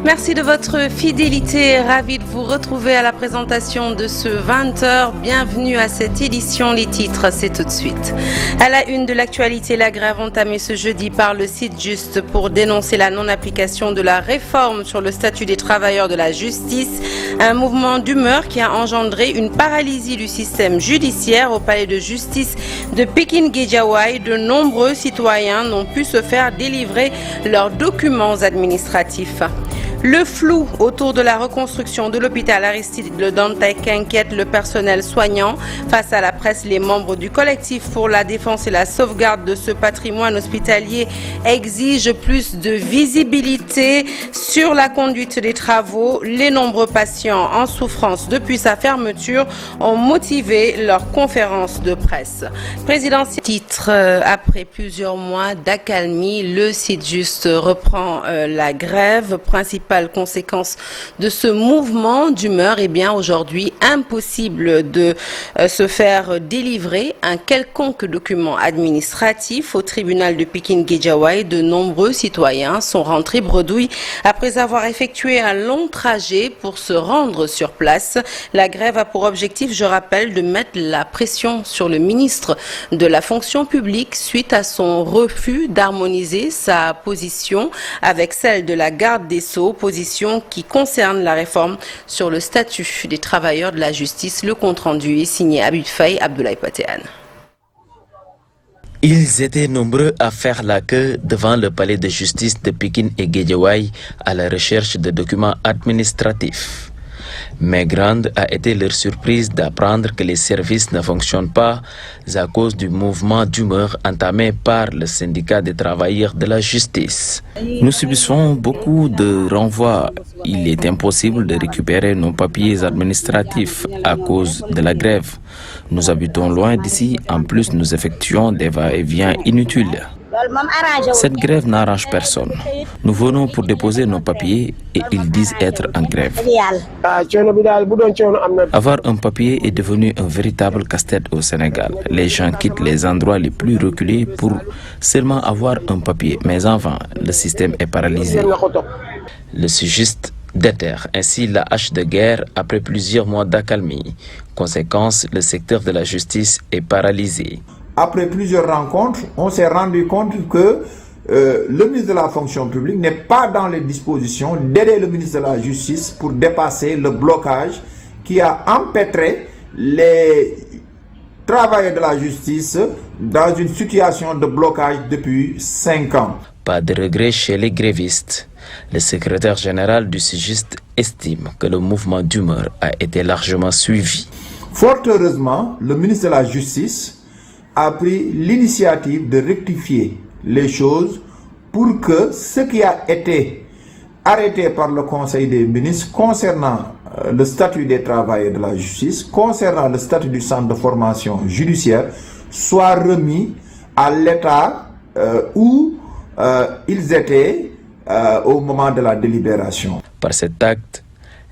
Merci de votre fidélité. Ravi de vous retrouver à la présentation de ce 20h. Bienvenue à cette édition. Les titres, c'est tout de suite. À la une de l'actualité, la grève entamée ce jeudi par le site Juste pour dénoncer la non-application de la réforme sur le statut des travailleurs de la justice. Un mouvement d'humeur qui a engendré une paralysie du système judiciaire au palais de justice de Pikine-Guédiawaye. De nombreux citoyens n'ont pu se faire délivrer leurs documents administratifs. Le flou autour de la reconstruction de l'hôpital Aristide Le Dantec inquiète le personnel soignant. Face à la presse, les membres du collectif pour la défense et la sauvegarde de ce patrimoine hospitalier exigent plus de visibilité sur la conduite des travaux. Les nombreux patients en souffrance depuis sa fermeture ont motivé leur conférence de presse. Présidentiel titre, après plusieurs mois d'accalmie, le site Juste reprend la grève. Principale conséquence de ce mouvement d'humeur, et bien aujourd'hui impossible de se faire délivrer un quelconque document administratif au tribunal de Pikine-Guédiawaye. De nombreux citoyens sont rentrés bredouilles après avoir effectué un long trajet pour se rendre sur place. La grève a pour objectif, je rappelle, de mettre la pression sur le ministre de la fonction publique suite à son refus d'harmoniser sa position avec celle de la garde des Sceaux, position qui concerne la réforme sur le statut des travailleurs de la justice. Le compte-rendu est signé Abid Faye, Abdoulaye Patéane. Ils étaient nombreux à faire la queue devant le palais de justice de Pikine et Guédiawaye à la recherche de documents administratifs. Mais grande a été leur surprise d'apprendre que les services ne fonctionnent pas à cause du mouvement d'humeur entamé par le syndicat des travailleurs de la justice. Nous subissons beaucoup de renvois. Il est impossible de récupérer nos papiers administratifs à cause de la grève. Nous habitons loin d'ici, en plus nous effectuons des va-et-vient inutiles. Cette grève n'arrange personne. Nous venons pour déposer nos papiers et ils disent être en grève. Avoir un papier est devenu un véritable casse-tête au Sénégal. Les gens quittent les endroits les plus reculés pour seulement avoir un papier. Mais enfin, le système est paralysé. Le sugiste déterre ainsi la hache de guerre après plusieurs mois d'accalmie. Conséquence, le secteur de la justice est paralysé. Après plusieurs rencontres, on s'est rendu compte que le ministre de la fonction publique n'est pas dans les dispositions d'aider le ministre de la justice pour dépasser le blocage qui a empêtré les travailleurs de la justice dans une situation de blocage depuis 5 ans. Pas de regret chez les grévistes. Le secrétaire général du SYGIST estime que le mouvement d'humeur a été largement suivi. Fort heureusement, le ministre de la Justice a pris l'initiative de rectifier les choses pour que ce qui a été arrêté par le Conseil des ministres concernant le statut des travailleurs de la justice, concernant le statut du centre de formation judiciaire, soit remis à l'état où ils étaient au moment de la délibération. Par cet acte,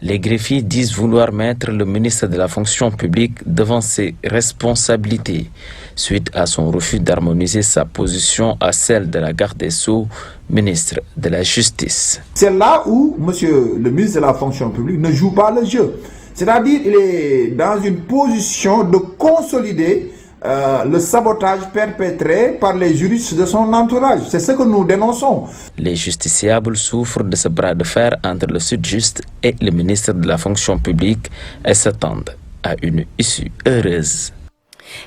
les greffiers disent vouloir mettre le ministre de la fonction publique devant ses responsabilités suite à son refus d'harmoniser sa position à celle de la garde des Sceaux, ministre de la Justice. C'est là où monsieur le ministre de la fonction publique ne joue pas le jeu. C'est-à-dire qu'il est dans une position de consolider le sabotage perpétré par les juristes de son entourage. C'est ce que nous dénonçons. Les justiciables souffrent de ce bras de fer entre le Sud-Juste et le ministre de la fonction publique et s'attendent à une issue heureuse.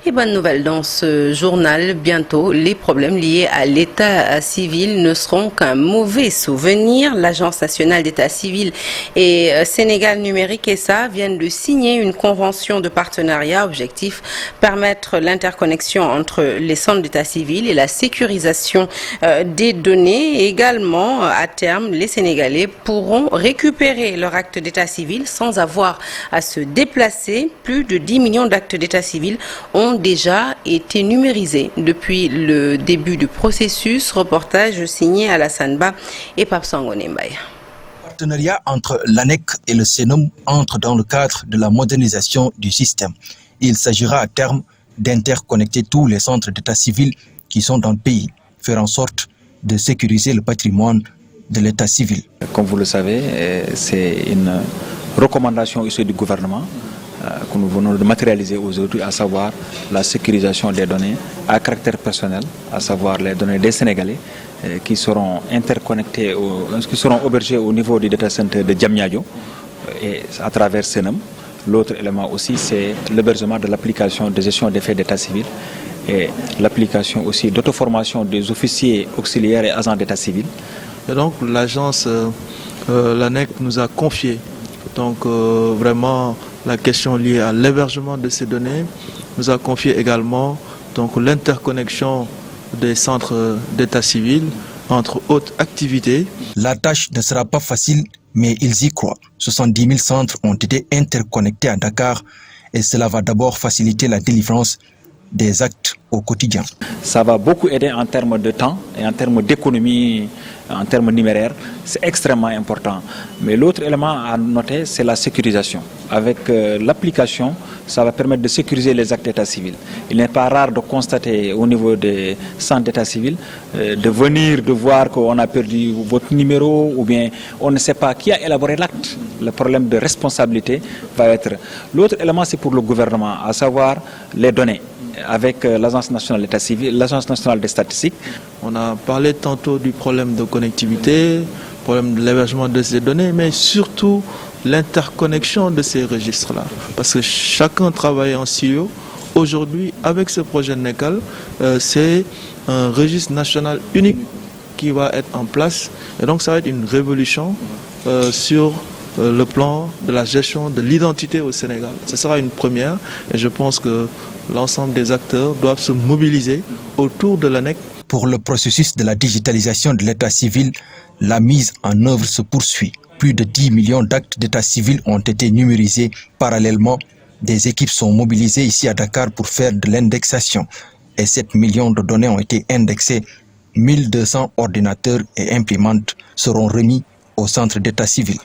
Et bonne nouvelle dans ce journal, bientôt les problèmes liés à l'état civil ne seront qu'un mauvais souvenir. L'Agence nationale d'état civil et Sénégal numérique ESA viennent de signer une convention de partenariat. Objectif, permettre l'interconnexion entre les centres d'état civil et la sécurisation des données. Et également, à terme, les Sénégalais pourront récupérer leur acte d'état civil sans avoir à se déplacer. Plus de 10 millions d'actes d'état civil ont déjà été numérisés depuis le début du processus. Reportage signé Alassane Ba et Pape Sangone Mbaye. Le partenariat entre l'ANEC et le CENOM entre dans le cadre de la modernisation du système. Il s'agira à terme d'interconnecter tous les centres d'état civil qui sont dans le pays, faire en sorte de sécuriser le patrimoine de l'état civil. Comme vous le savez, c'est une recommandation issue du gouvernement que nous venons de matérialiser aujourd'hui, à savoir la sécurisation des données à caractère personnel, à savoir les données des Sénégalais qui seront interconnectées, qui seront hébergées au niveau du data center de Diamniadio et à travers Senem. L'autre élément aussi, c'est l'hébergement de l'application de gestion des faits d'état civil et l'application aussi d'auto-formation des officiers auxiliaires et agents d'état civil. Et donc l'agence, l'ANEC nous a confié vraiment la question liée à l'hébergement de ces données, nous a confié également l'interconnexion des centres d'état civil entre autres activités. La tâche ne sera pas facile, mais ils y croient. 70 000 centres ont été interconnectés à Dakar et cela va d'abord faciliter la délivrance des actes au quotidien. Ça va beaucoup aider en termes de temps et en termes d'économie, en termes numéraires. C'est extrêmement important. Mais l'autre élément à noter, c'est la sécurisation. Avec l'application, ça va permettre de sécuriser les actes d'état civil. Il n'est pas rare de constater au niveau des centres d'état civil, de voir qu'on a perdu votre numéro ou bien on ne sait pas qui a élaboré l'acte. Le problème de responsabilité va être... L'autre élément, c'est pour le gouvernement, à savoir les données. Avec l'Agence nationale d'état civil, l'Agence nationale des statistiques. On a parlé tantôt du problème de connectivité, problème de l'hébergement de ces données, mais surtout l'interconnexion de ces registres-là. Parce que chacun travaille en silo. Aujourd'hui, avec ce projet NECAL, c'est un registre national unique qui va être en place. Et donc ça va être une révolution sur le plan de la gestion de l'identité au Sénégal. Ce sera une première et je pense que l'ensemble des acteurs doivent se mobiliser autour de l'ANEC. Pour le processus de la digitalisation de l'état civil, la mise en œuvre se poursuit. Plus de 10 millions d'actes d'état civil ont été numérisés. Parallèlement, des équipes sont mobilisées ici à Dakar pour faire de l'indexation. Et 7 millions de données ont été indexées. 1200 ordinateurs et imprimantes seront remis au centre d'état civil.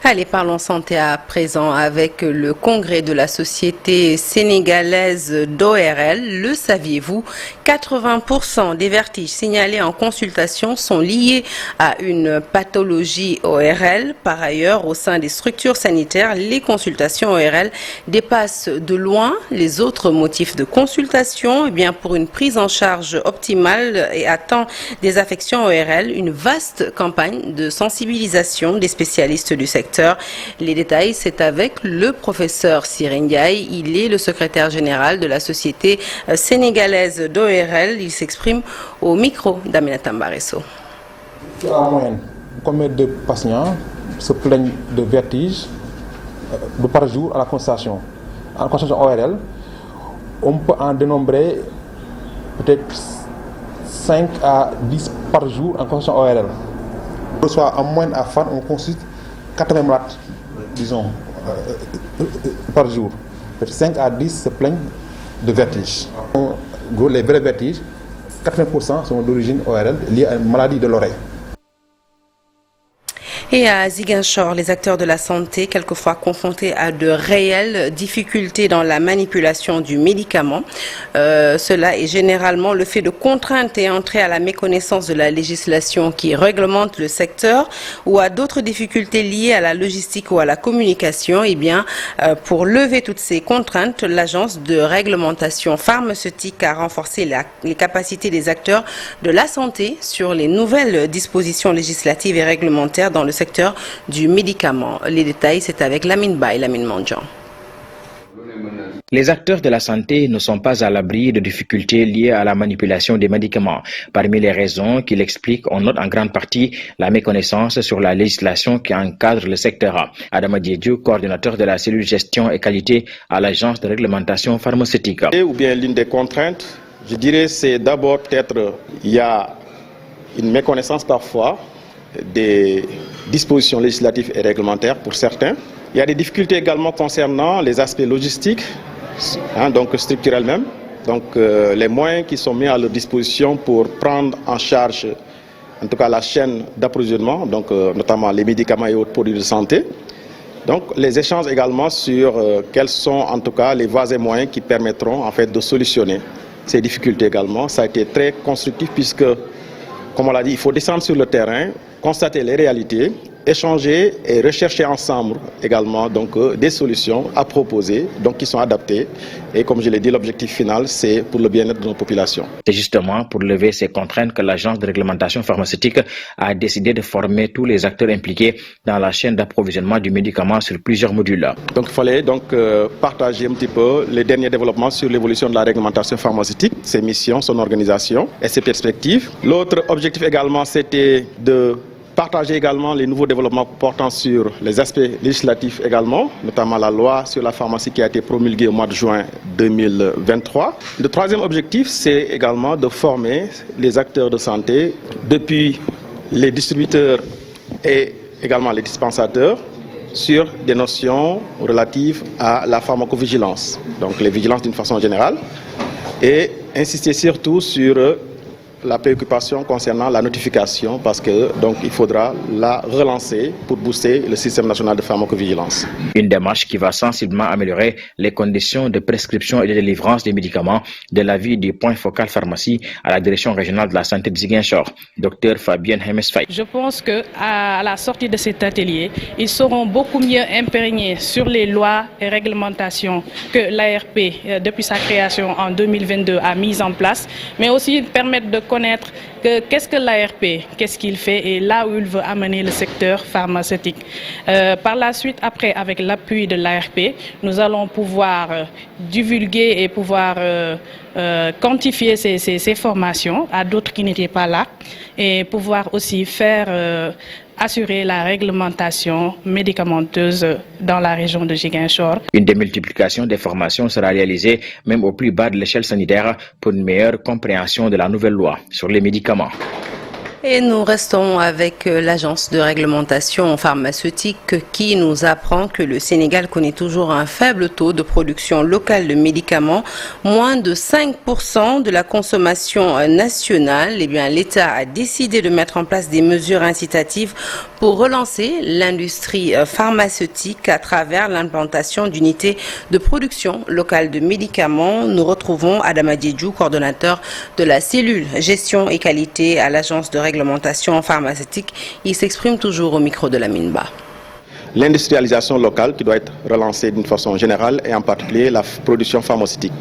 Allez, parlons santé à présent avec le congrès de la Société sénégalaise d'ORL. Le saviez-vous? 80% des vertiges signalés en consultation sont liés à une pathologie ORL. Par ailleurs, au sein des structures sanitaires, les consultations ORL dépassent de loin les autres motifs de consultation. Eh bien, pour une prise en charge optimale et à temps des affections ORL, une vaste campagne de sensibilisation des spécialistes du secteur. Les détails, c'est avec le professeur Siré Ndiaye. Il est le secrétaire général de la Société sénégalaise d'ORL. Il s'exprime au micro d'Aminata Mbaresso. En moyenne, combien de patients se plaignent de vertiges par jour à la consultation? En consultation ORL, on peut en dénombrer peut-être 5 à 10 par jour en consultation ORL. Soit en moyenne à Fann, on consulte 80 malades, disons, par jour. 5 à 10 se plaignent de vertiges. Les vrais vertiges, 80% sont d'origine ORL liée à une maladie de l'oreille. Et à Ziguinchor, les acteurs de la santé, quelquefois confrontés à de réelles difficultés dans la manipulation du médicament. Cela est généralement le fait de contraintes et entrer à la méconnaissance de la législation qui réglemente le secteur ou à d'autres difficultés liées à la logistique ou à la communication. Eh bien, pour lever toutes ces contraintes, l'agence de réglementation pharmaceutique a renforcé les capacités des acteurs de la santé sur les nouvelles dispositions législatives et réglementaires dans le secteur du médicament. Les détails, c'est avec Lamine Ba et Lamine Mandjan. Les acteurs de la santé ne sont pas à l'abri de difficultés liées à la manipulation des médicaments. Parmi les raisons qu'il explique, on note en grande partie la méconnaissance sur la législation qui encadre le secteur. Adama Diédiou, coordinateur de la cellule gestion et qualité à l'agence de réglementation pharmaceutique. Ou bien l'une des contraintes, je dirais, c'est d'abord peut-être il y a une méconnaissance parfois des dispositions législatives et réglementaires pour certains. Il y a des difficultés également concernant les aspects logistiques, donc structurels même, donc les moyens qui sont mis à leur disposition pour prendre en charge en tout cas la chaîne d'approvisionnement, donc notamment les médicaments et autres produits de santé. Donc les échanges également sur quels sont en tout cas les voies et moyens qui permettront en fait de solutionner ces difficultés également. Ça a été très constructif puisque comme on l'a dit, il faut descendre sur le terrain, constater les réalités, échanger et rechercher ensemble également donc, des solutions à proposer, donc qui sont adaptées. Et comme je l'ai dit, l'objectif final, c'est pour le bien-être de nos populations. C'est justement pour lever ces contraintes que l'Agence de réglementation pharmaceutique a décidé de former tous les acteurs impliqués dans la chaîne d'approvisionnement du médicament sur plusieurs modules. Donc il fallait donc partager un petit peu les derniers développements sur l'évolution de la réglementation pharmaceutique, ses missions, son organisation et ses perspectives. L'autre objectif également, c'était de partager également les nouveaux développements portant sur les aspects législatifs également, notamment la loi sur la pharmacie qui a été promulguée au mois de juin 2023. Le troisième objectif, c'est également de former les acteurs de santé, depuis les distributeurs et également les dispensateurs, sur des notions relatives à la pharmacovigilance, donc les vigilances d'une façon générale, et insister surtout sur la préoccupation concernant la notification parce que donc il faudra la relancer pour booster le système national de pharmacovigilance. Une démarche qui va sensiblement améliorer les conditions de prescription et de délivrance des médicaments de l'avis du point focal pharmacie à la direction régionale de la santé de Ziguinchor. Docteur Fabienne Hemesfaye. Je pense qu'à la sortie de cet atelier, ils seront beaucoup mieux imprégnés sur les lois et réglementations que l'ARP, depuis sa création en 2022, a mis en place, mais aussi permettre de connaître qu'est-ce que l'ARP, qu'est-ce qu'il fait et là où il veut amener le secteur pharmaceutique. Par la suite, après, avec l'appui de l'ARP, nous allons pouvoir divulguer et pouvoir quantifier ces formations à d'autres qui n'étaient pas là et pouvoir aussi faire assurer la réglementation médicamenteuse dans la région de Ziguinchor. Une démultiplication des formations sera réalisée même au plus bas de l'échelle sanitaire pour une meilleure compréhension de la nouvelle loi sur les médicaments. Et nous restons avec l'agence de réglementation pharmaceutique qui nous apprend que le Sénégal connaît toujours un faible taux de production locale de médicaments, moins de 5% de la consommation nationale. Eh bien, l'État a décidé de mettre en place des mesures incitatives pour relancer l'industrie pharmaceutique à travers l'implantation d'unités de production locale de médicaments. Nous retrouvons Adama Diédhiou, coordonnateur de la cellule gestion et qualité à l'agence de réglementation pharmaceutique. Il s'exprime toujours au micro de la Minba. L'industrialisation locale qui doit être relancée d'une façon générale et en particulier la production pharmaceutique.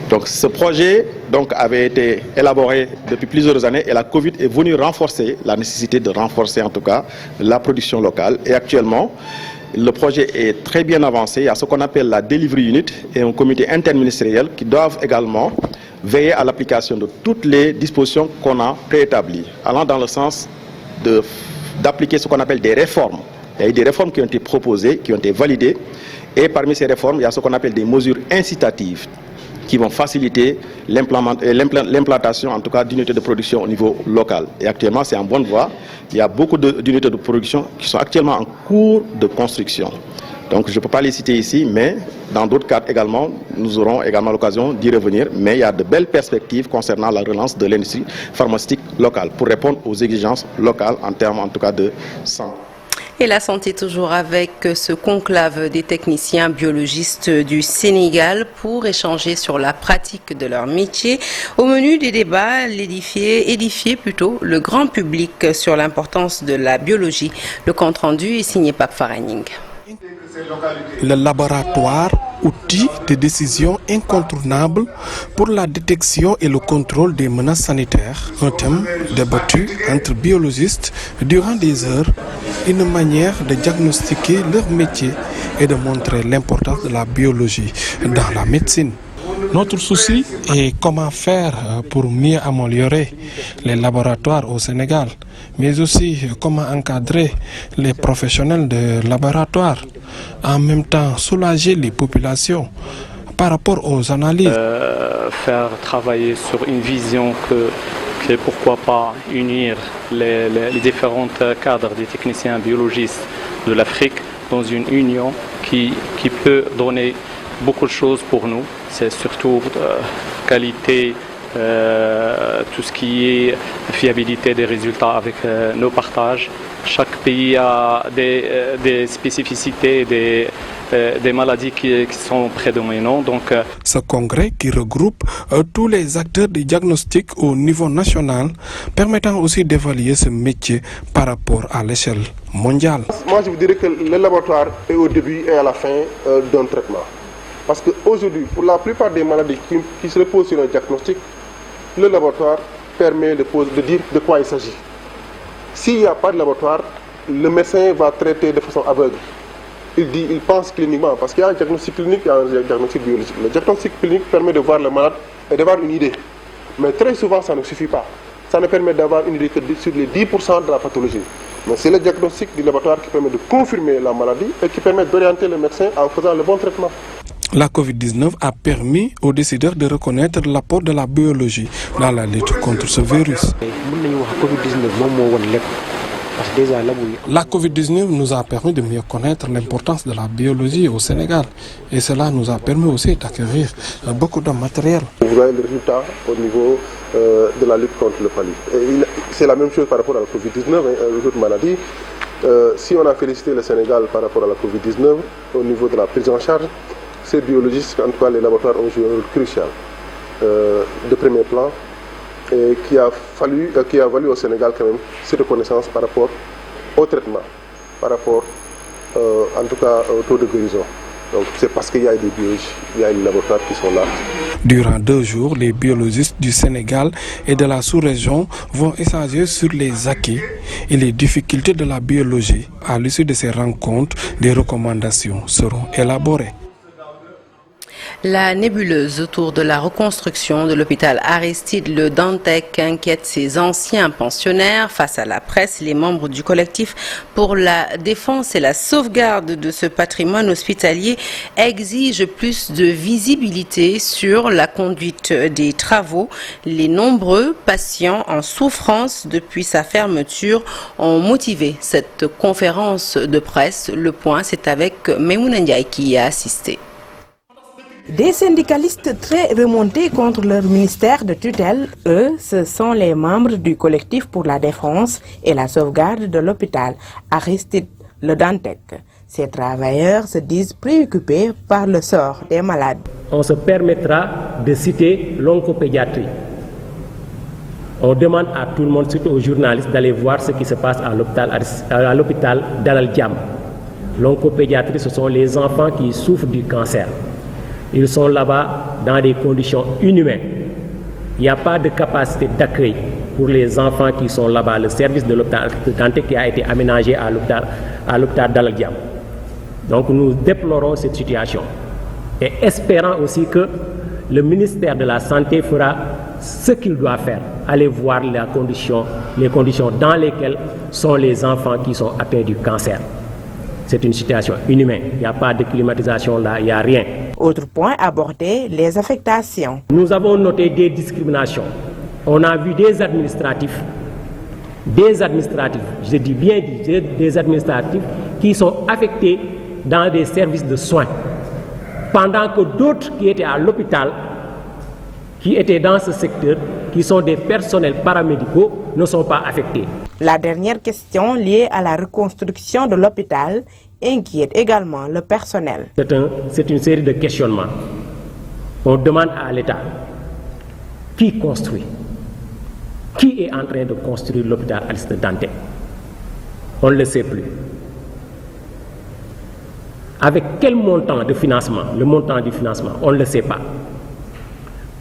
Donc ce projet avait été élaboré depuis plusieurs années et la Covid est venue renforcer la nécessité de renforcer en tout cas la production locale. Et actuellement, le projet est très bien avancé. Il y a ce qu'on appelle la Delivery Unit et un comité interministériel qui doivent également veiller à l'application de toutes les dispositions qu'on a préétablies, allant dans le sens d'appliquer ce qu'on appelle des réformes. Il y a eu des réformes qui ont été proposées, qui ont été validées, et parmi ces réformes, il y a ce qu'on appelle des mesures incitatives qui vont faciliter l'implantation, en tout cas, d'unités de production au niveau local. Et actuellement, c'est en bonne voie. Il y a beaucoup d'unités de production qui sont actuellement en cours de construction. Donc, je ne peux pas les citer ici, mais dans d'autres cas également, nous aurons également l'occasion d'y revenir. Mais il y a de belles perspectives concernant la relance de l'industrie pharmaceutique locale pour répondre aux exigences locales en termes, en tout cas, de santé. Et la santé toujours avec ce conclave des techniciens biologistes du Sénégal pour échanger sur la pratique de leur métier. Au menu des débats, édifier plutôt le grand public sur l'importance de la biologie. Le compte-rendu est signé Pape Faraning. Le laboratoire, outil de décision incontournable pour la détection et le contrôle des menaces sanitaires, un thème débattu entre biologistes durant des heures, une manière de diagnostiquer leur métier et de montrer l'importance de la biologie dans la médecine. Notre souci est comment faire pour mieux améliorer les laboratoires au Sénégal, mais aussi comment encadrer les professionnels de laboratoire, en même temps soulager les populations par rapport aux analyses. Faire travailler sur une vision que pourquoi pas unir les différents cadres des techniciens biologistes de l'Afrique dans une union qui peut donner beaucoup de choses pour nous. C'est surtout qualité, tout ce qui est fiabilité des résultats avec nos partages. Chaque pays a des spécificités, des maladies qui sont prédominantes. Donc, ce congrès qui regroupe tous les acteurs du diagnostic au niveau national, permettant aussi d'évaluer ce métier par rapport à l'échelle mondiale. Moi, je vous dirais que le laboratoire est au début et à la fin d'un traitement. Parce qu'aujourd'hui, pour la plupart des maladies qui se reposent sur un diagnostic, le laboratoire permet de dire de quoi il s'agit. S'il n'y a pas de laboratoire, le médecin va traiter de façon aveugle. Il pense cliniquement, parce qu'il y a un diagnostic clinique et un diagnostic biologique. Le diagnostic clinique permet de voir le malade et d'avoir une idée. Mais très souvent, ça ne suffit pas. Ça ne permet d'avoir une idée que sur les 10% de la pathologie. Mais c'est le diagnostic du laboratoire qui permet de confirmer la maladie et qui permet d'orienter le médecin en faisant le bon traitement. La Covid-19 a permis aux décideurs de reconnaître l'apport de la biologie dans la lutte contre ce virus. La Covid-19 nous a permis de mieux connaître l'importance de la biologie au Sénégal et cela nous a permis aussi d'acquérir beaucoup de matériel. Vous avez le résultat au niveau de la lutte contre le paludisme. C'est la même chose par rapport à la Covid-19 et aux autres maladies. Si on a félicité le Sénégal par rapport à la Covid-19 au niveau de la prise en charge, ces biologistes, en tout cas les laboratoires, ont joué un rôle crucial de premier plan et qui a valu au Sénégal quand même cette reconnaissance par rapport au traitement, par rapport en tout cas au taux de guérison. Donc c'est parce qu'il y a des biologistes, il y a des laboratoires qui sont là. Durant 2 jours, les biologistes du Sénégal et de la sous-région vont échanger sur les acquis et les difficultés de la biologie. À l'issue de ces rencontres, des recommandations seront élaborées. La nébuleuse autour de la reconstruction de l'hôpital Aristide Le Dantec inquiète ses anciens pensionnaires. Face à la presse, les membres du collectif pour la défense et la sauvegarde de ce patrimoine hospitalier exigent plus de visibilité sur la conduite des travaux. Les nombreux patients en souffrance depuis sa fermeture ont motivé cette conférence de presse. Le point, c'est avec Memouna Ndiaye qui y a assisté. Des syndicalistes très remontés contre leur ministère de tutelle, eux, ce sont les membres du collectif pour la défense et la sauvegarde de l'hôpital Aristide Le Dantec. Ces travailleurs se disent préoccupés par le sort des malades. On se permettra de citer l'oncopédiatrie. On demande à tout le monde, surtout aux journalistes, d'aller voir ce qui se passe à l'hôpital Dalal Jamm. L'oncopédiatrie, ce sont les enfants qui souffrent du cancer. Ils sont là-bas dans des conditions inhumaines. Il n'y a pas de capacité d'accueil pour les enfants qui sont là-bas. Le service de l'hôpital Dantec qui a été aménagé à l'hôpital Dalal Jamm. Donc nous déplorons cette situation et espérons aussi que le ministère de la Santé fera ce qu'il doit faire. Aller voir les conditions dans lesquelles sont les enfants qui sont atteints du cancer. C'est une situation inhumaine. Il n'y a pas de climatisation là, il n'y a rien. Autre point abordé, les affectations. Nous avons noté des discriminations. On a vu des administratifs, je dis bien des administratifs qui sont affectés dans des services de soins. Pendant que d'autres qui étaient à l'hôpital, qui étaient dans ce secteur, qui sont des personnels paramédicaux, ne sont pas affectés. La dernière question liée à la reconstruction de l'hôpital inquiète également le personnel. C'est une série de questionnements. On demande à l'État qui construit, qui est en train de construire l'hôpital Aristide Dantec. On ne le sait plus. Avec quel montant de financement? Le montant du financement, on ne le sait pas.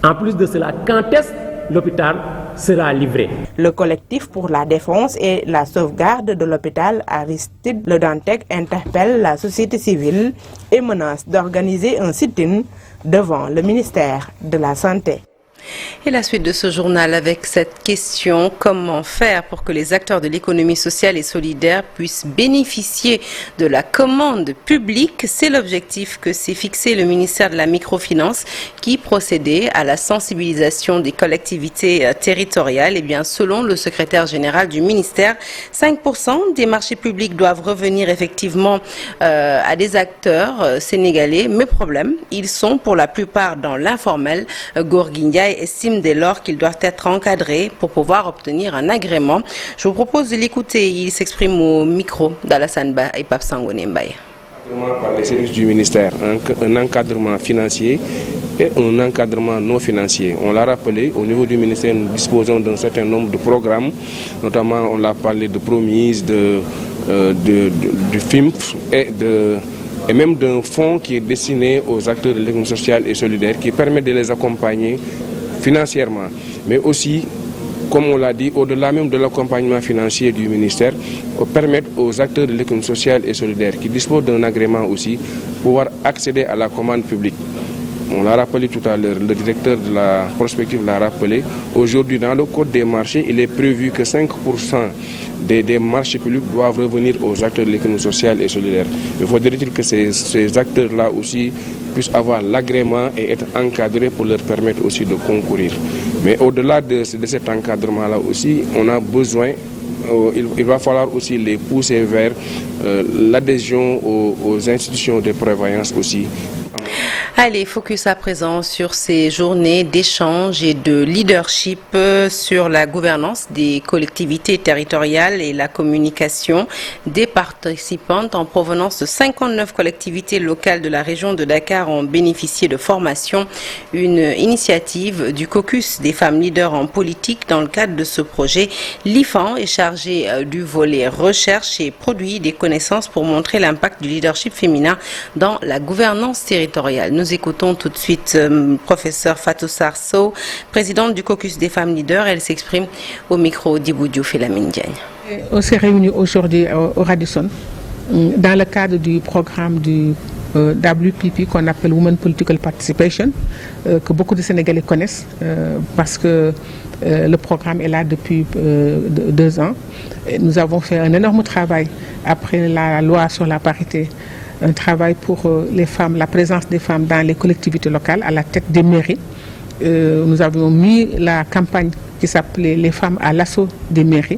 En plus de cela, quand est-ce que l'hôpital sera livré? Le collectif pour la défense et la sauvegarde de l'hôpital Aristide Le Dantec interpelle la société civile et menace d'organiser un sit-in devant le ministère de la Santé. Et la suite de ce journal avec cette question: comment faire pour que les acteurs de l'économie sociale et solidaire puissent bénéficier de la commande publique? C'est l'objectif que s'est fixé le ministère de la Microfinance qui procédait à la sensibilisation des collectivités territoriales. Et bien, selon le secrétaire général du ministère, 5% des marchés publics doivent revenir effectivement à des acteurs sénégalais. Mais problème, ils sont pour la plupart dans l'informel. Gorgui Ndiaye estime dès lors qu'ils doivent être encadrés pour pouvoir obtenir un agrément. Je vous propose de l'écouter. Il s'exprime au micro d'Alassane Ba et Pape Sangone Mbaye. Par les services du ministère, un encadrement financier et un encadrement non financier. On l'a rappelé, au niveau du ministère, nous disposons d'un certain nombre de programmes, notamment on l'a parlé de Promise, du FIMF et même d'un fonds qui est destiné aux acteurs de l'économie sociale et solidaire qui permet de les accompagner financièrement, mais aussi, comme on l'a dit, au-delà même de l'accompagnement financier du ministère, permettre aux acteurs de l'économie sociale et solidaire qui disposent d'un agrément aussi, pouvoir accéder à la commande publique. On l'a rappelé tout à l'heure, le directeur de la prospective l'a rappelé. Aujourd'hui, dans le code des marchés, il est prévu que 5% des marchés publics doivent revenir aux acteurs de l'économie sociale et solidaire. Il faudrait-il que ces acteurs-là aussi puissent avoir l'agrément et être encadrés pour leur permettre aussi de concourir. Mais au-delà de cet encadrement-là aussi, on a besoin, il va falloir aussi les pousser vers l'adhésion aux institutions de prévoyance aussi. Allez, focus à présent sur ces journées d'échange et de leadership sur la gouvernance des collectivités territoriales et la communication des participantes en provenance de 59 collectivités locales de la région de Dakar ont bénéficié de formation. Une initiative du caucus des femmes leaders en politique. Dans le cadre de ce projet, l'IFAN est chargé du volet recherche et produit des connaissances pour montrer l'impact du leadership féminin dans la gouvernance territoriale. Nous écoutons tout de suite professeur Fatou Sarso, présidente du caucus des femmes leaders. Elle s'exprime au micro d'Ibou Diouf et Lamine Diagne. On s'est réunis aujourd'hui au Radisson dans le cadre du programme du WPP qu'on appelle Women Political Participation, que beaucoup de Sénégalais connaissent parce que le programme est là depuis 2 ans. Et nous avons fait un énorme travail après la loi sur la parité, un travail pour les femmes, la présence des femmes dans les collectivités locales à la tête des mairies. Nous avons mis la campagne qui s'appelait Les femmes à l'assaut des mairies.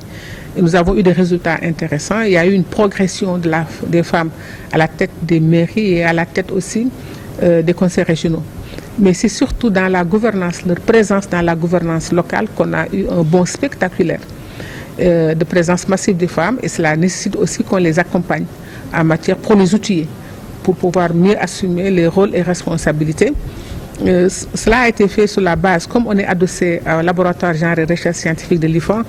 Et nous avons eu des résultats intéressants. Il y a eu une progression des femmes à la tête des mairies et à la tête aussi des conseils régionaux. Mais c'est surtout dans la gouvernance, leur présence dans la gouvernance locale qu'on a eu un bond spectaculaire de présence massive des femmes, et cela nécessite aussi qu'on les accompagne en matière pour les outiller, pour pouvoir mieux assumer les rôles et responsabilités. Cela a été fait sur la base, comme on est adossé au laboratoire genre et recherche scientifique de l'IFAN.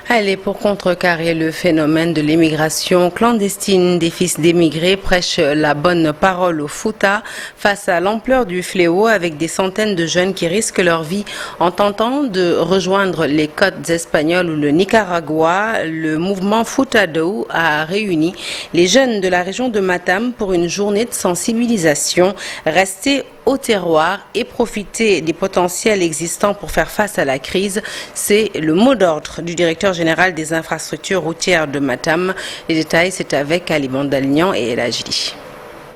Allez, pour contrecarrer le phénomène de l'immigration clandestine des fils d'émigrés, prêche la bonne parole au Fouta face à l'ampleur du fléau, avec des centaines de jeunes qui risquent leur vie en tentant de rejoindre les côtes espagnoles ou le Nicaragua. Le mouvement Foutado a réuni les jeunes de la région de Matam pour une journée de sensibilisation. Restez au terroir et profiter des potentiels existants pour faire face à la crise. C'est le mot d'ordre du directeur général des infrastructures routières de Matam. Les détails, c'est avec Ali Bandalnian et El Ajdi.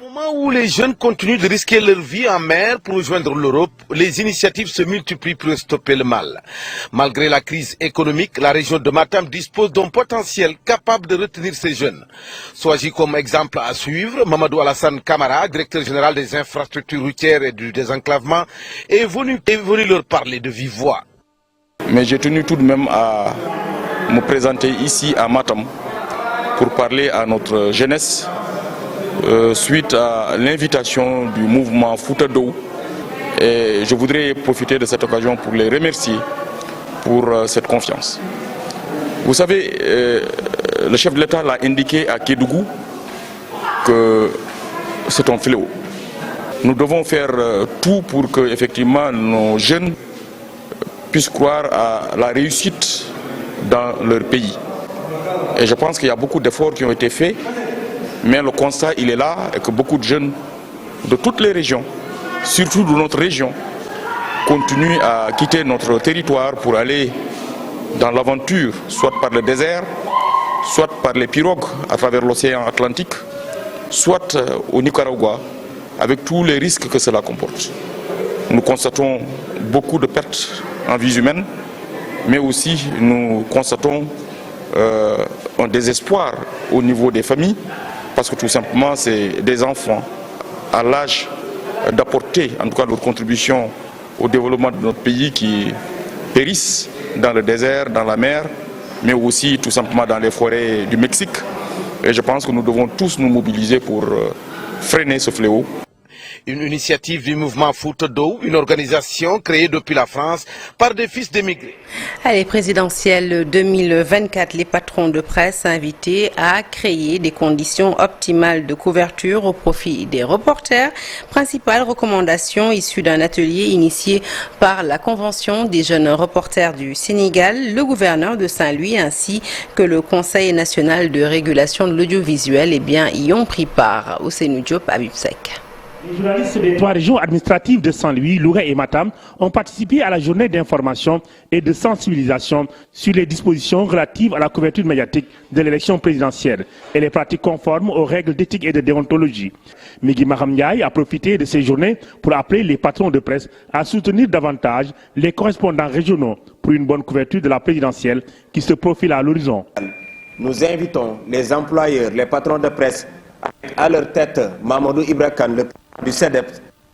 Au moment où les jeunes continuent de risquer leur vie en mer pour rejoindre l'Europe, les initiatives se multiplient pour stopper le mal. Malgré la crise économique, la région de Matam dispose d'un potentiel capable de retenir ces jeunes. Soit comme exemple à suivre, Mamadou Alassane Kamara, directeur général des infrastructures routières et du désenclavement, est venu leur parler de vive voix. Mais j'ai tenu tout de même à me présenter ici à Matam pour parler à notre jeunesse suite à l'invitation du mouvement Foutado. Et je voudrais profiter de cette occasion pour les remercier pour cette confiance. Vous savez, le chef de l'État l'a indiqué à Kédougou que c'est un fléau. Nous devons faire tout pour que effectivement nos jeunes puissent croire à la réussite dans leur pays. Et je pense qu'il y a beaucoup d'efforts qui ont été faits, mais le constat il est là, et que beaucoup de jeunes de toutes les régions, surtout de notre région, continuent à quitter notre territoire pour aller dans l'aventure, soit par le désert, soit par les pirogues à travers l'océan Atlantique, soit au Nicaragua, avec tous les risques que cela comporte. Nous constatons beaucoup de pertes en vies humaines, mais aussi nous constatons un désespoir au niveau des familles, parce que tout simplement c'est des enfants à l'âge d'apporter en tout cas leur contribution au développement de notre pays qui périssent dans le désert, dans la mer, mais aussi tout simplement dans les forêts du Mexique. Et je pense que nous devons tous nous mobiliser pour freiner ce fléau. Une initiative du mouvement Foot d'eau, une organisation créée depuis la France par des fils d'émigrés. Allez, présidentielle 2024, les patrons de presse invités à créer des conditions optimales de couverture au profit des reporters. Principale recommandation issue d'un atelier initié par la Convention des jeunes reporters du Sénégal, le gouverneur de Saint-Louis ainsi que le Conseil national de régulation de l'audiovisuel y ont pris part. Ousseynou Diop, Habib Seck. Les journalistes des 3 régions administratives de Saint-Louis, Louga et Matam ont participé à la journée d'information et de sensibilisation sur les dispositions relatives à la couverture médiatique de l'élection présidentielle et les pratiques conformes aux règles d'éthique et de déontologie. Migui Maham Ndiaye a profité de ces journées pour appeler les patrons de presse à soutenir davantage les correspondants régionaux pour une bonne couverture de la présidentielle qui se profile à l'horizon. Nous invitons les employeurs, les patrons de presse, à leur tête Mamadou Ibrakan, le du CEDEP,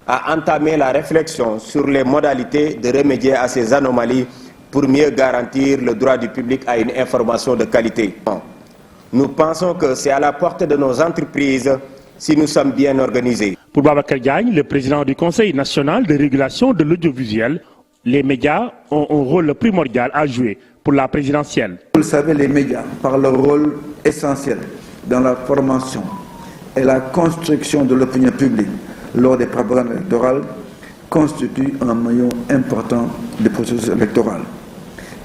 à entamer la réflexion sur les modalités de remédier à ces anomalies pour mieux garantir le droit du public à une information de qualité. Nous pensons que c'est à la portée de nos entreprises si nous sommes bien organisés. Pour Babacar Diagne, le président du Conseil national de régulation de l'audiovisuel, les médias ont un rôle primordial à jouer pour la présidentielle. Vous le savez, les médias, par leur rôle essentiel dans la formation et la construction de l'opinion publique lors des propagande électorales, constituent un maillon important du processus électoral.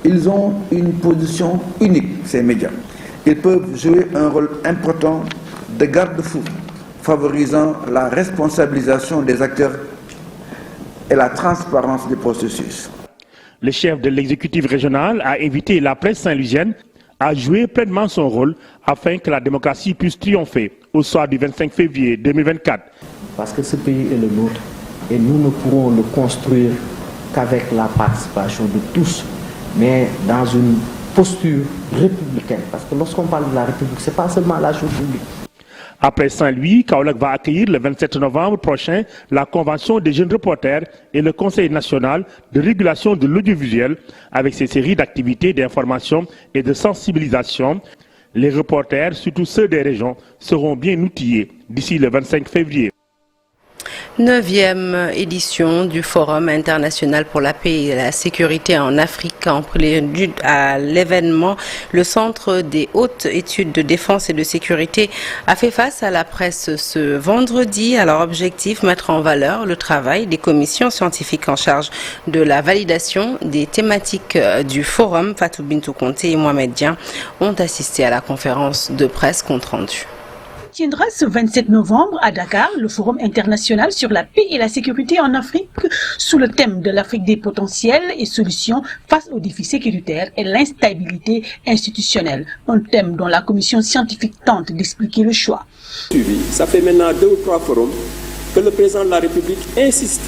Ils ont une position unique, ces médias. Ils peuvent jouer un rôle important de garde-fou, favorisant la responsabilisation des acteurs et la transparence du processus. Le chef de l'exécutif régional a invité la presse saint-louisienne à jouer pleinement son rôle afin que la démocratie puisse triompher au soir du 25 février 2024. Parce que ce pays est le nôtre et nous ne pourrons le construire qu'avec la participation de tous, mais dans une posture républicaine. Parce que lorsqu'on parle de la République, ce n'est pas seulement la chose publique. Après Saint-Louis, Kaolack va accueillir le 27 novembre prochain la Convention des jeunes reporters et le Conseil national de régulation de l'audiovisuel avec ses séries d'activités d'information et de sensibilisation. Les reporters, surtout ceux des régions, seront bien outillés d'ici le 25 février. 9e édition du Forum international pour la paix et la sécurité en Afrique. En prélude à l'événement, le Centre des hautes études de défense et de sécurité a fait face à la presse ce vendredi. Alors, objectif, mettre en valeur le travail des commissions scientifiques en charge de la validation des thématiques du Forum. Fatou Bintou Conté et Mohamed Dian ont assisté à la conférence de presse compte rendu. Tiendra ce 27 novembre à Dakar le Forum international sur la paix et la sécurité en Afrique sous le thème de l'Afrique des potentiels et solutions face aux défis sécuritaires et l'instabilité institutionnelle. Un thème dont la commission scientifique tente d'expliquer le choix. Ça fait maintenant 2 ou 3 forums que le président de la République insiste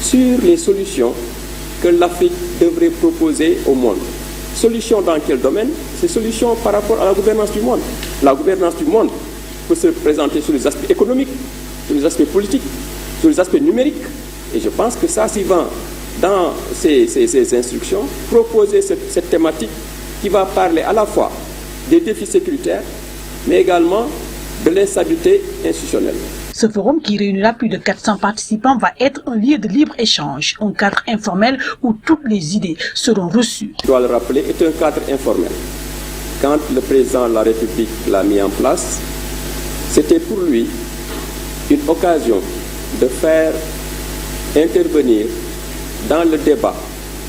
sur les solutions que l'Afrique devrait proposer au monde. Solutions dans quel domaine? Ces solutions par rapport à la gouvernance du monde. La gouvernance du monde peut se présenter sur les aspects économiques, sur les aspects politiques, sur les aspects numériques. Et je pense que ça s'y va dans ces instructions, proposer cette thématique qui va parler à la fois des défis sécuritaires, mais également de l'instabilité institutionnelle. Ce forum qui réunira plus de 400 participants va être un lieu de libre-échange, un cadre informel où toutes les idées seront reçues. Je dois le rappeler, est un cadre informel. Quand le président de la République l'a mis en place, c'était pour lui une occasion de faire intervenir dans le débat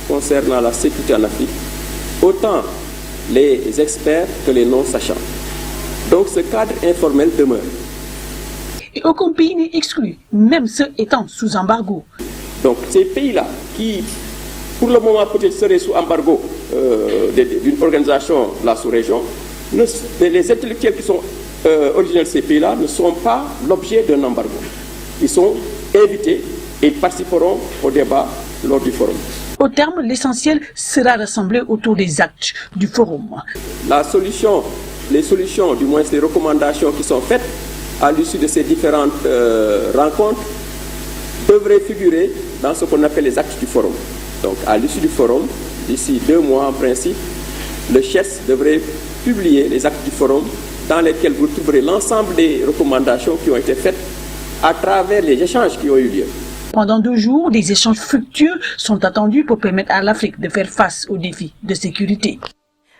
concernant la sécurité en Afrique autant les experts que les non-sachants. Donc ce cadre informel demeure. Et aucun pays n'est exclu, même ceux étant sous embargo. Donc ces pays-là qui, pour le moment, peut-être seraient sous embargo d'une organisation de la sous-région, les intellectuels qui sont originaires de ces pays-là ne seront pas l'objet d'un embargo. Ils sont invités et participeront au débat lors du forum. Au terme, l'essentiel sera rassemblé autour des actes du forum. Les solutions, du moins les recommandations qui sont faites à l'issue de ces différentes rencontres, devraient figurer dans ce qu'on appelle les actes du forum. Donc à l'issue du forum, d'ici 2 mois en principe, le CHES devrait publier les actes du forum dans lesquels vous trouverez l'ensemble des recommandations qui ont été faites à travers les échanges qui ont eu lieu. Pendant 2 jours, des échanges fructueux sont attendus pour permettre à l'Afrique de faire face aux défis de sécurité.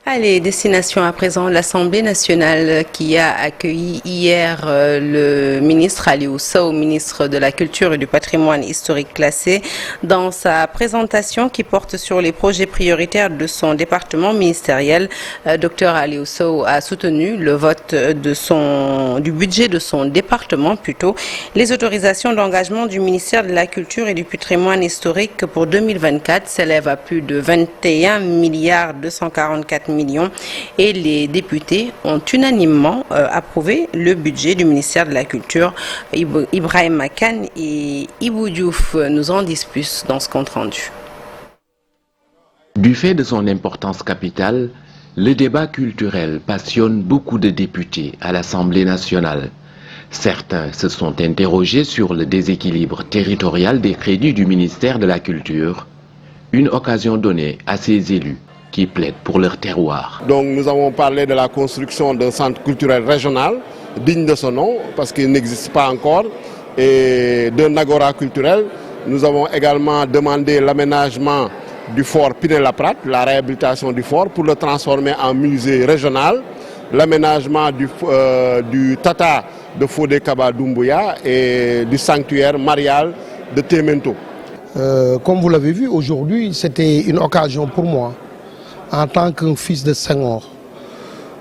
Allez, destination à présent l'Assemblée nationale qui a accueilli hier le ministre Aliou Sow, ministre de la Culture et du Patrimoine historique classé, dans sa présentation qui porte sur les projets prioritaires de son département ministériel. Dr Aliou Sow a soutenu le vote du budget de son département, plutôt les autorisations d'engagement du ministère de la Culture et du Patrimoine historique pour 2024 s'élèvent à plus de 21 milliards 244 millions et les députés ont unanimement approuvé le budget du ministère de la Culture. Ibrahim Makan et Ibou Diouf nous en disent plus dans ce compte rendu. Du fait de son importance capitale, le débat culturel passionne beaucoup de députés à l'Assemblée nationale. Certains se sont interrogés sur le déséquilibre territorial des crédits du ministère de la Culture, une occasion donnée à ces élus qui plaident pour leur terroir. Donc nous avons parlé de la construction d'un centre culturel régional digne de ce nom parce qu'il n'existe pas encore et d'un agora culturel. Nous avons également demandé l'aménagement du fort Pinet-Laprade, la réhabilitation du fort pour le transformer en musée régional, l'aménagement du Tata de Fodé Kaba Doumbouya et du sanctuaire marial de Temento. Comme vous l'avez vu aujourd'hui, c'était une occasion pour moi, en tant qu'un fils de Senghor,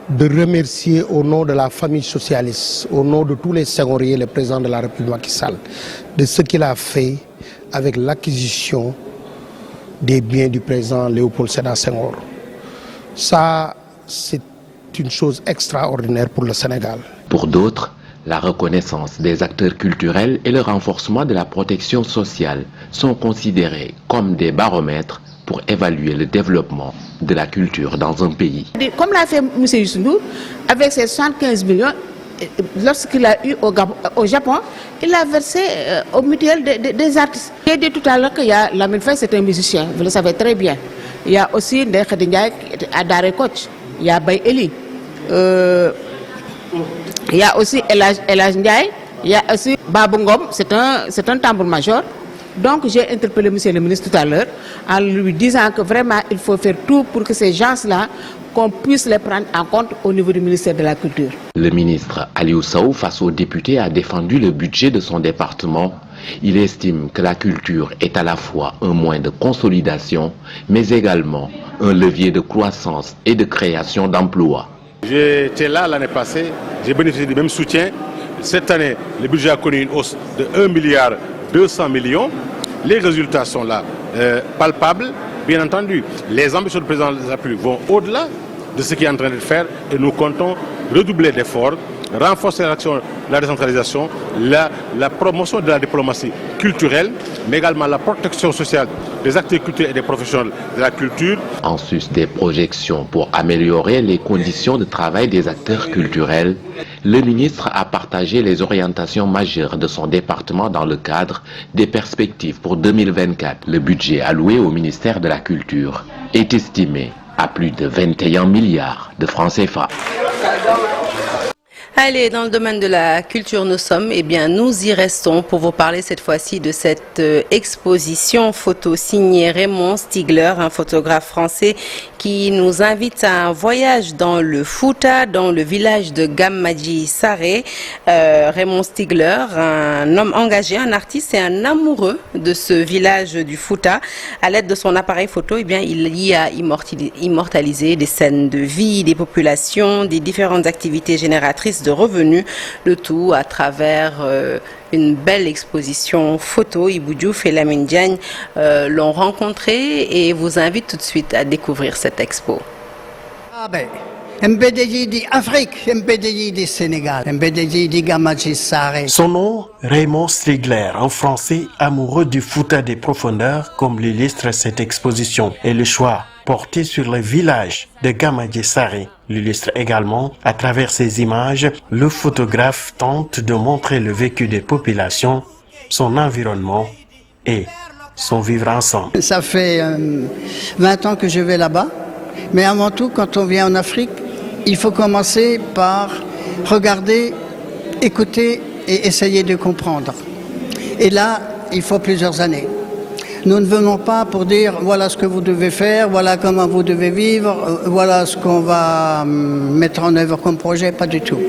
de remercier au nom de la famille socialiste, au nom de tous les Senghoriers, le président de la République Macky Sall, de ce qu'il a fait avec l'acquisition des biens du président Léopold Sédar Senghor. Ça, c'est une chose extraordinaire pour le Sénégal. Pour d'autres, la reconnaissance des acteurs culturels et le renforcement de la protection sociale sont considérés comme des baromètres pour évaluer le développement de la culture dans un pays. Comme l'a fait M. Youssou, avec ses 75 millions, lorsqu'il a eu au Japon, il a versé au mutuel des artistes. J'ai dit tout à l'heure qu'il y a Lamine Faye, c'est un musicien, vous le savez très bien. Il y a aussi Ndeye Khady Ndiaye à Daré Coach, il y a Baye Eli, il y a aussi Elhadj Ndiaye, il y a aussi Babou Ngom, c'est un tambour-major. Donc j'ai interpellé M. le ministre tout à l'heure en lui disant que vraiment il faut faire tout pour que ces gens-là, qu'on puisse les prendre en compte au niveau du ministère de la Culture. Le ministre Aliou Sow, face aux députés, a défendu le budget de son département. Il estime que la culture est à la fois un moyen de consolidation, mais également un levier de croissance et de création d'emplois. J'étais là l'année passée, j'ai bénéficié du même soutien. Cette année, le budget a connu une hausse de 1,2 milliard. Les résultats sont là, palpables. Bien entendu, les ambitions du président de la République vont au-delà de ce qui est en train de faire et nous comptons redoubler d'efforts, renforcer l'action, la décentralisation, la promotion de la diplomatie culturelle, mais également la protection sociale des acteurs culturels et des professionnels de la culture. En sus des projections pour améliorer les conditions de travail des acteurs culturels, le ministre a partagé les orientations majeures de son département dans le cadre des perspectives pour 2024. Le budget alloué au ministère de la Culture est estimé à plus de 21 milliards de francs CFA. Allez, dans le domaine de la culture, nous y restons pour vous parler cette fois-ci de cette exposition photo signée Raymond Stigler, un photographe français qui nous invite à un voyage dans le Fouta, dans le village de Gamadji Saré. Raymond Stigler, un homme engagé, un artiste et un amoureux de ce village du Fouta. À l'aide de son appareil photo, il y a immortalisé des scènes de vie, des populations, des différentes activités génératrices de revenus, le tout à travers une belle exposition photo. Ibou Diouf et Lamine Diagne l'ont rencontré et vous invite tout de suite à découvrir cette expo. MPDJ di Afrique, MPDJ di Sénégal, MPDJ di Gamadji Saré. Son nom, Raymond Stigler, en français amoureux du Fouta des profondeurs, comme l'illustre cette exposition, et le choix porté sur le village de Gamadji Saré. L'illustre également, à travers ces images, le photographe tente de montrer le vécu des populations, son environnement et son vivre ensemble. Ça fait 20 ans que je vais là-bas, mais avant tout, quand on vient en Afrique, il faut commencer par regarder, écouter et essayer de comprendre. Et là, il faut plusieurs années. Nous ne venons pas pour dire voilà ce que vous devez faire, voilà comment vous devez vivre, voilà ce qu'on va mettre en œuvre comme projet, pas du tout.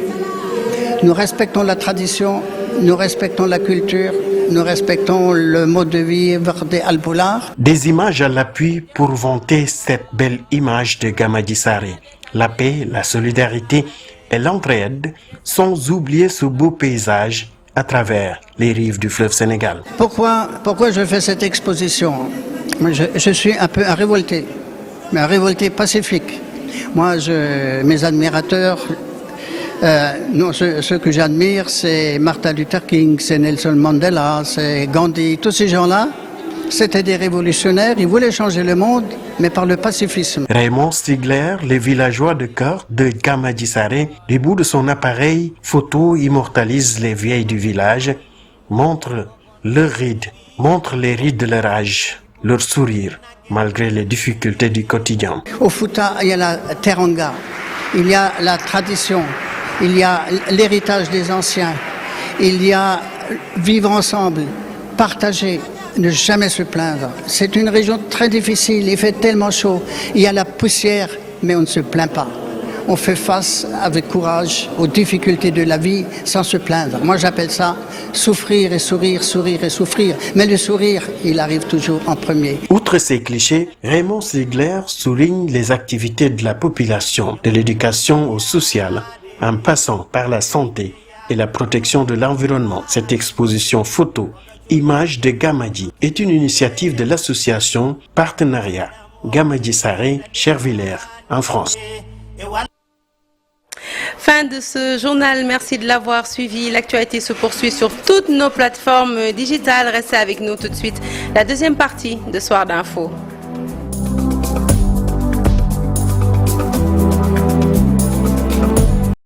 Nous respectons la tradition, nous respectons la culture, nous respectons le mode de vivre des Alpulaar. Des images à l'appui pour vanter cette belle image de Gamadi Saré. La paix, la solidarité et l'entraide, sans oublier ce beau paysage à travers les rives du fleuve Sénégal. Pourquoi je fais cette exposition? Je suis un peu un révolté, mais un révolté pacifique. Moi, mes admirateurs, ceux que j'admire, c'est Martin Luther King, c'est Nelson Mandela, c'est Gandhi. Tous ces gens-là, c'était des révolutionnaires, ils voulaient changer le monde, mais par le pacifisme. Raymond Stigler, les villageois de cœur de Gamadi Saré, du bout de son appareil photo immortalise les vieilles du village, montre leurs rides, montre les rides de leur âge, leur sourire, malgré les difficultés du quotidien. Au Fouta, il y a la teranga, il y a la tradition, il y a l'héritage des anciens, il y a vivre ensemble, partager, ne jamais se plaindre. C'est une région très difficile, il fait tellement chaud, il y a la poussière, mais on ne se plaint pas. On fait face avec courage aux difficultés de la vie sans se plaindre. Moi j'appelle ça souffrir et sourire, sourire et souffrir. Mais le sourire, il arrive toujours en premier. Outre ces clichés, Raymond Stigler souligne les activités de la population, de l'éducation au social, en passant par la santé et la protection de l'environnement. Cette exposition photo Images de Gamadi est une initiative de l'association Partenariat Gamadi Saré, Chervillers, en France. Fin de ce journal, merci de l'avoir suivi. L'actualité se poursuit sur toutes nos plateformes digitales. Restez avec nous tout de suite. La deuxième partie de Soir d'Info.